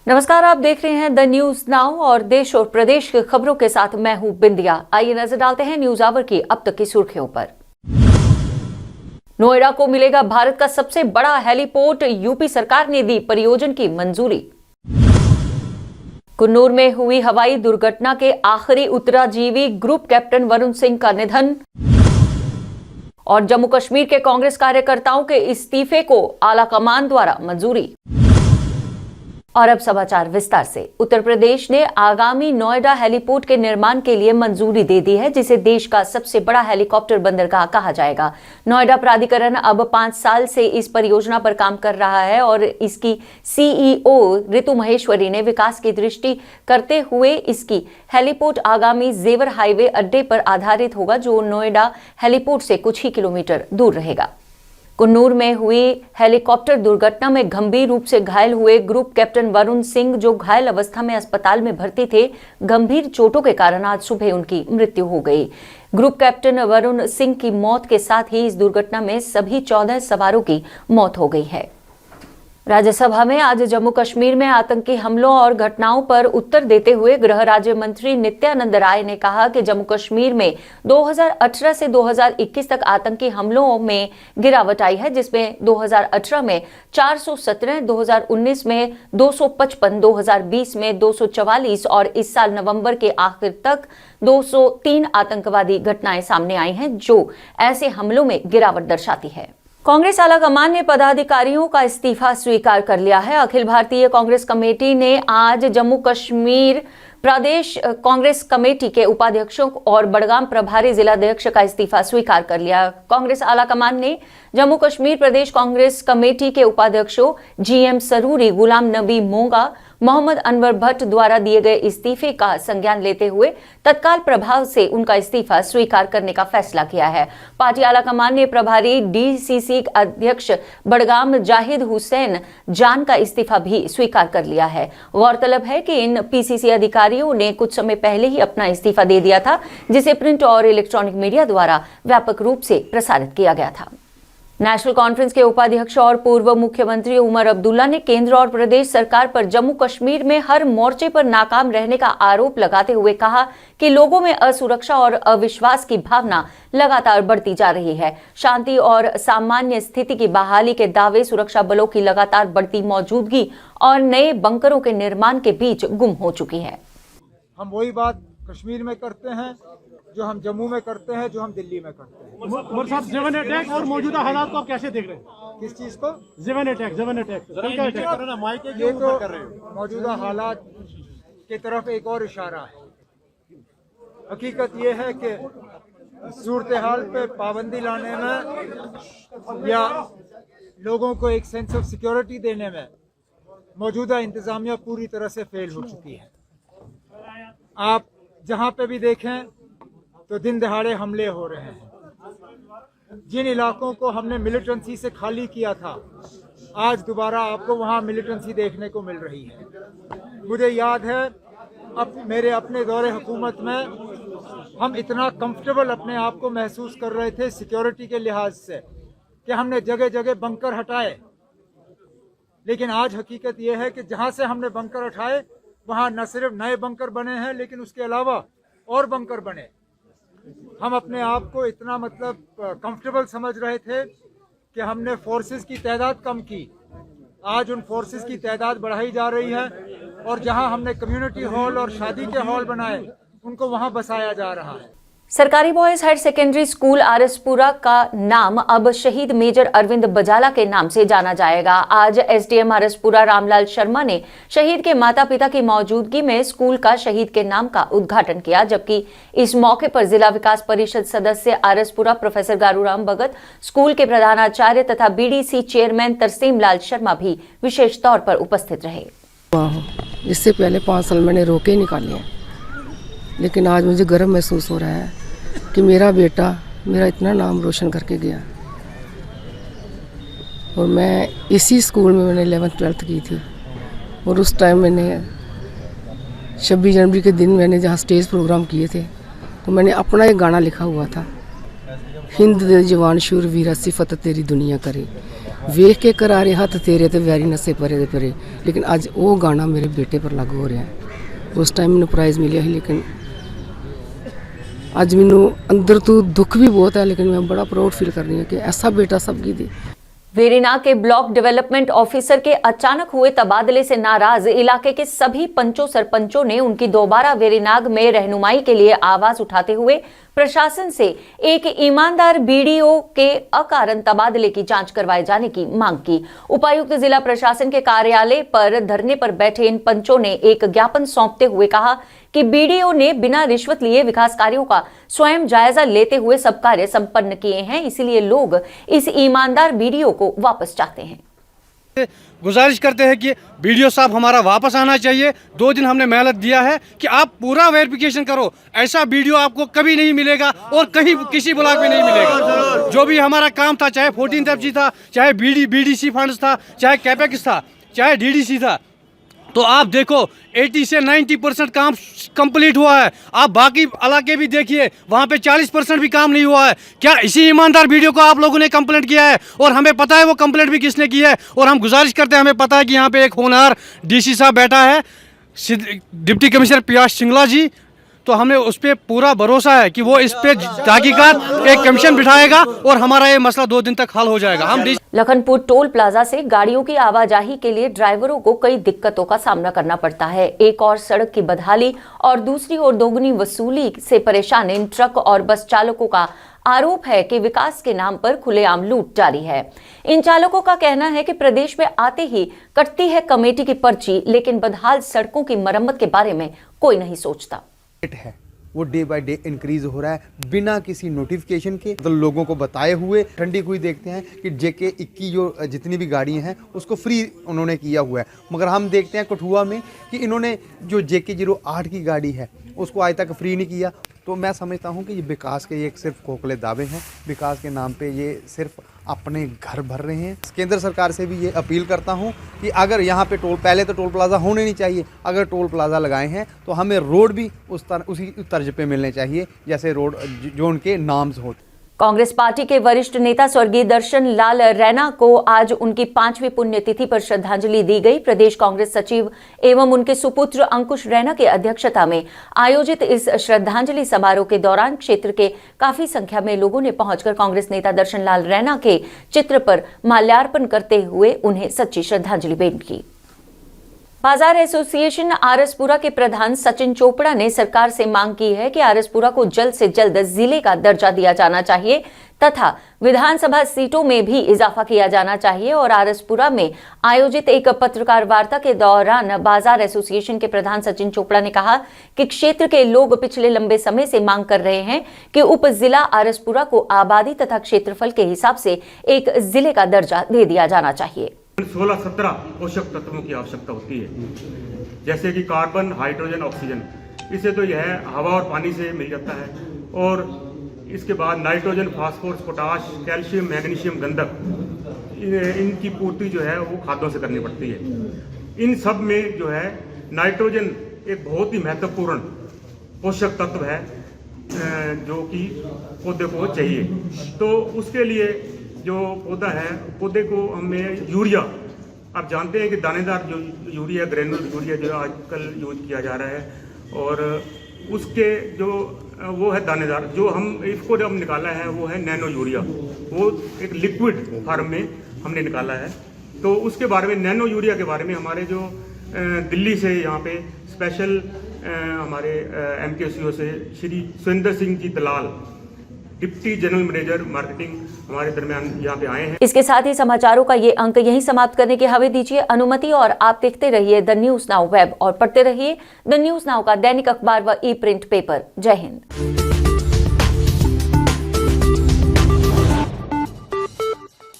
नमस्कार, आप देख रहे हैं द न्यूज नाउ और देश और प्रदेश की खबरों के साथ मैं हूं बिंदिया। आइए नजर डालते हैं न्यूज आवर की अब तक की सुर्खियों पर। नोएडा को मिलेगा भारत का सबसे बड़ा हेलीपोर्ट, यूपी सरकार ने दी परियोजना की मंजूरी। कुन्नूर में हुई हवाई दुर्घटना के आखिरी उत्तराजीवी ग्रुप कैप्टन वरुण सिंह का निधन। और जम्मू कश्मीर के कांग्रेस कार्यकर्ताओं के इस्तीफे को आलाकमान द्वारा मंजूरी। और अब समाचार विस्तार से। उत्तर प्रदेश ने आगामी नोएडा हेलीपोर्ट के निर्माण के लिए मंजूरी दे दी है, जिसे देश का सबसे बड़ा हेलीकॉप्टर बंदरगाह कहा जाएगा। नोएडा प्राधिकरण अब 5 साल से इस परियोजना पर काम कर रहा है और इसकी सीईओ ऋतु महेश्वरी ने विकास की दृष्टि करते हुए इसकी हेलीपोर्ट आगामी जेवर हाईवे अड्डे पर आधारित होगा, जो नोएडा हेलीपोर्ट से कुछ ही किलोमीटर दूर रहेगा। कुन्नूर में हुई हेलीकॉप्टर दुर्घटना में गंभीर रूप से घायल हुए ग्रुप कैप्टन वरुण सिंह, जो घायल अवस्था में अस्पताल में भर्ती थे, गंभीर चोटों के कारण आज सुबह उनकी मृत्यु हो गई। ग्रुप कैप्टन वरुण सिंह की मौत के साथ ही इस दुर्घटना में सभी 14 सवारों की मौत हो गई है। राज्यसभा में आज जम्मू कश्मीर में आतंकी हमलों और घटनाओं पर उत्तर देते हुए गृह राज्य मंत्री नित्यानंद राय ने कहा कि जम्मू कश्मीर में 2018 से 2021 तक आतंकी हमलों में गिरावट आई है, जिसमें 2018 में 417, 2019 में 255, 2020 में 244 और इस साल नवंबर के आखिर तक 203 आतंकवादी घटनाएं सामने आई हैं, जो ऐसे हमलों में गिरावट दर्शाती है। कांग्रेस आलाकमान ने पदाधिकारियों का इस्तीफा स्वीकार कर लिया है। अखिल भारतीय कांग्रेस कमेटी ने आज जम्मू कश्मीर प्रदेश कांग्रेस कमेटी के उपाध्यक्षों और बड़गाम प्रभारी जिलाध्यक्ष का इस्तीफा स्वीकार कर लिया। कांग्रेस आलाकमान ने जम्मू कश्मीर प्रदेश कांग्रेस कमेटी के उपाध्यक्षों जीएम सरूरी, गुलाम नबी मोंगा, मोहम्मद अनवर भट्ट द्वारा दिए गए इस्तीफे का संज्ञान लेते हुए तत्काल प्रभाव से उनका इस्तीफा स्वीकार करने का फैसला किया है। पार्टी आलाकमान ने प्रभारी डीसीसी अध्यक्ष बड़गाम जाहिद हुसैन जान का इस्तीफा भी स्वीकार कर लिया है। गौरतलब है कि इन पीसीसी अधिकारियों ने कुछ समय पहले ही अपना इस्तीफा दे दिया था, जिसे प्रिंट और इलेक्ट्रॉनिक मीडिया द्वारा व्यापक रूप से प्रसारित किया गया था। नेशनल कॉन्फ्रेंस के उपाध्यक्ष और पूर्व मुख्यमंत्री उमर अब्दुल्ला ने केंद्र और प्रदेश सरकार पर जम्मू कश्मीर में हर मोर्चे पर नाकाम रहने का आरोप लगाते हुए कहा कि लोगों में असुरक्षा और अविश्वास की भावना लगातार बढ़ती जा रही है। शांति और सामान्य स्थिति की बहाली के दावे सुरक्षा बलों की लगातार बढ़ती मौजूदगी और नए बंकरों के निर्माण के बीच गुम हो चुकी है। हम वही बात कश्मीर में करते हैं जो हम जम्मू में करते हैं, जो हम दिल्ली में करते हैं। उमर साहब, जेवन अटैक और मौजूदा हालात को आप कैसे देख रहे हैं? किस चीज को? जेवन अटैक ये तो मौजूदा हालात की तरफ एक और इशारा है। हकीकत ये है कि सूरत हाल पे पाबंदी लाने में या लोगों को एक सेंस ऑफ सिक्योरिटी देने में मौजूदा इंतजामिया पूरी तरह से फेल हो चुकी है। आप जहां पे भी देखें तो दिन दहाड़े हमले हो रहे हैं। जिन इलाकों को हमने मिलिटेंसी से खाली किया था, आज दोबारा आपको वहां मिलिटेंसी देखने को मिल रही है। मुझे याद है अब मेरे अपने दौरे हुकूमत में हम इतना कंफर्टेबल अपने आप को महसूस कर रहे थे सिक्योरिटी के लिहाज से कि हमने जगह जगह बंकर हटाए, लेकिन आज हकीकत यह है कि जहां से हमने बंकर हटाए वहां न सिर्फ नए बंकर बने हैं, लेकिन उसके अलावा और बंकर बने। हम अपने आप को इतना कंफर्टेबल समझ रहे थे कि हमने फोर्सेस की तादाद कम की। आज उन फोर्सेस की तादाद बढ़ाई जा रही है और जहां हमने कम्युनिटी हॉल और शादी के हॉल बनाए, उनको वहां बसाया जा रहा है। सरकारी boys higher secondary school Araspura का नाम अब शहीद मेजर अरविंद बजाला के नाम से जाना जाएगा। आज एसडीएम आरसपुरा रामलाल शर्मा ने शहीद के माता पिता की मौजूदगी में स्कूल का शहीद के नाम का उद्घाटन किया, जबकि इस मौके पर जिला विकास परिषद सदस्य आरसपुरा प्रोफेसर गारूराम भगत, स्कूल के प्रधानाचार्य तथा बीडीसी चेयरमैन तरसीम लाल शर्मा भी विशेष तौर पर उपस्थित रहे। इससे पहले 5 साल मैंने रोके निकाले हैं, लेकिन आज मुझे गर्व महसूस हो रहा है कि मेरा बेटा मेरा इतना नाम रोशन करके गया। और मैं इसी स्कूल में मैंने 11th-12th की थी और उस टाइम मैंने 26 जनवरी के दिन मैंने जहाँ स्टेज प्रोग्राम किए थे तो मैंने अपना एक गाना लिखा हुआ था, हिंद दे जवान शूर वीरा सिफत तेरी दुनिया करे। ਵੇਖ ਕੇ ਕਰਾਰੇ ਹੱਥ ਤੇਰੇ ਤੇ ਵੈਰੀ ਨਸੇ ਪਰੇ ਦੇ ਪਰੇ, ਲੇਕਿਨ ਅੱਜ ਉਹ ਗਾਣਾ ਮੇਰੇ ਬੇਟੇ ਪਰ ਲਾਗੂ ਹੋ ਰਿਹਾ ਹੈ। ਉਸ ਟਾਈਮ ਮੈਨੂੰ ਪ੍ਰਾਈਜ਼ ਮਿਲਿਆ ਸੀ, ਲੇਕਿਨ ਅੱਜ ਮੈਨੂੰ ਅੰਦਰ ਤੋਂ ਦੁੱਖ ਵੀ ਬਹੁਤ ਹੈ, लेकिन मैं बड़ा प्राउड फील कर रही हूँ कि ऐसा बेटा सबकी दी। वेरीनाग के ब्लॉक डेवलपमेंट ऑफिसर के अचानक हुए तबादले से नाराज इलाके के सभी पंचों सरपंचों ने उनकी दोबारा वेरीनाग में रहनुमाई के लिए आवाज उठाते हुए प्रशासन से एक ईमानदार बीडीओ के अकारण तबादले की जांच करवाए जाने की मांग की। उपायुक्त जिला प्रशासन के कार्यालय पर धरने पर बैठे इन पंचों ने एक ज्ञापन सौंपते हुए कहा कि बीडीओ ने बिना रिश्वत लिए विकास कार्यों का स्वयं जायजा लेते हुए सब कार्य संपन्न किए हैं, इसीलिए लोग इस ईमानदार बीडीओ को वापस चाहते हैं। गुजारिश करते हैं कि बीडीओ साहब हमारा वापस आना चाहिए। 2 दिन हमने मेहनत दिया है कि आप पूरा वेरिफिकेशन करो, ऐसा बीडीओ आपको कभी नहीं मिलेगा और कहीं किसी ब्लॉक में नहीं मिलेगा। जो भी हमारा काम था, चाहे 14th FG था, चाहे बीडीसी फंड्स था, चाहे कैपेक्स था, चाहे डीडीसी था, तो आप देखो 80 से 90% काम कंप्लीट हुआ है। आप बाकी इलाके भी देखिए, वहाँ पे 40% भी काम नहीं हुआ है। क्या इसी ईमानदार वीडियो को आप लोगों ने कंप्लेंट किया है? और हमें पता है वो कंप्लेंट भी किसने की है। और हम गुजारिश करते हैं, हमें पता है कि यहाँ पे एक होनहार डीसी साहब बैठा है, डिप्टी कमिश्नर पियास सिंगला जी, तो हमें उस पर पूरा भरोसा है कि वो इस पे तहकीकात एक कमीशन बिठाएगा और हमारा ये मसला 2 दिन तक हल हो जाएगा। हम लखनपुर टोल प्लाजा से गाड़ियों की आवाजाही के लिए ड्राइवरों को कई दिक्कतों का सामना करना पड़ता है। एक और सड़क की बदहाली और दूसरी ओर दोगुनी वसूली से परेशान इन ट्रक और बस चालकों का आरोप है कि विकास के नाम पर खुलेआम लूट जारी है। इन चालकों का कहना है कि प्रदेश में आते ही कटती है कमेटी की पर्ची, लेकिन बदहाल सड़कों की मरम्मत के बारे में कोई नहीं सोचता। है वो डे बाय डे इंक्रीज हो रहा है बिना किसी नोटिफिकेशन के, तो लोगों को बताए हुए। ठंडी हुई देखते हैं कि JK 21 जो जितनी भी गाड़ियां हैं उसको फ्री उन्होंने किया हुआ है, मगर हम देखते हैं कठुआ में कि इन्होंने जो JK 08 की गाड़ी है उसको आज तक फ्री नहीं किया। तो मैं समझता हूं कि ये विकास के ये सिर्फ खोखले दावे हैं, विकास के नाम पे ये सिर्फ अपने घर भर रहे हैं। केंद्र सरकार से भी ये अपील करता हूं कि अगर यहाँ पे पहले तो टोल प्लाजा होने नहीं चाहिए, अगर टोल प्लाजा लगाए हैं तो हमें रोड भी उसी तर्ज पे मिलने चाहिए जैसे रोड जो उनके नाम्स होते। कांग्रेस पार्टी के वरिष्ठ नेता स्वर्गीय दर्शन लाल रैना को आज उनकी 5वीं पुण्यतिथि पर श्रद्धांजलि दी गई। प्रदेश कांग्रेस सचिव एवं उनके सुपुत्र अंकुश रैना की अध्यक्षता में आयोजित इस श्रद्धांजलि समारोह के दौरान क्षेत्र के काफी संख्या में लोगों ने पहुंचकर कांग्रेस नेता दर्शन लाल रैना के चित्र पर माल्यार्पण करते हुए उन्हें सच्ची श्रद्धांजलि भेंट की। बाजार एसोसिएशन आरसपुरा के प्रधान सचिन चोपड़ा ने सरकार से मांग की है कि आरसपुरा को जल्द से जल्द जिले का दर्जा दिया जाना चाहिए तथा विधानसभा सीटों में भी इजाफा किया जाना चाहिए। और आरसपुरा में आयोजित एक पत्रकार वार्ता के दौरान बाजार एसोसिएशन के प्रधान सचिन चोपड़ा ने कहा कि क्षेत्र के लोग पिछले लंबे समय से मांग कर रहे हैं कि उप जिला आरसपुरा को आबादी तथा क्षेत्रफल के हिसाब से एक जिले का दर्जा दे दिया जाना चाहिए। 16-17 पोषक तत्वों की आवश्यकता होती है, जैसे कि कार्बन, हाइड्रोजन, ऑक्सीजन। इसे तो यह हवा और पानी से मिल जाता है, और इसके बाद nitrogen, phosphorus, potash, calcium, magnesium, गंधक, इनकी पूर्ति जो है वो खादों से करनी पड़ती है। इन सब में जो है नाइट्रोजन एक बहुत ही महत्वपूर्ण पोषक तत्व है जो कि पौधे को चाहिए। तो उसके लिए जो पौधा है, पौधे को हमें यूरिया, आप जानते हैं कि दानेदार जो यूरिया, ग्रेनुलर यूरिया जो आजकल यूज किया जा रहा है, और उसके जो वो है दानेदार, जो हम इसको जब निकाला है वो है नैनो यूरिया, वो एक लिक्विड फॉर्म में हमने निकाला है। तो उसके बारे में, नैनो यूरिया के बारे में हमारे जो दिल्ली से यहाँ पे स्पेशल हमारे MKCO से श्री सुरेंद्र सिंह जी दलाल, डिप्टी जनरल मैनेजर मार्केटिंग, हमारे दरमियान यहाँ पे आए हैं। इसके साथ ही समाचारों का ये अंक यहीं समाप्त करने की हमें दीजिए अनुमति, और आप देखते रहिए द न्यूज नाउ वेब और पढ़ते रहिए द न्यूज नाउ का दैनिक अखबार व ई प्रिंट पेपर। जय हिंद।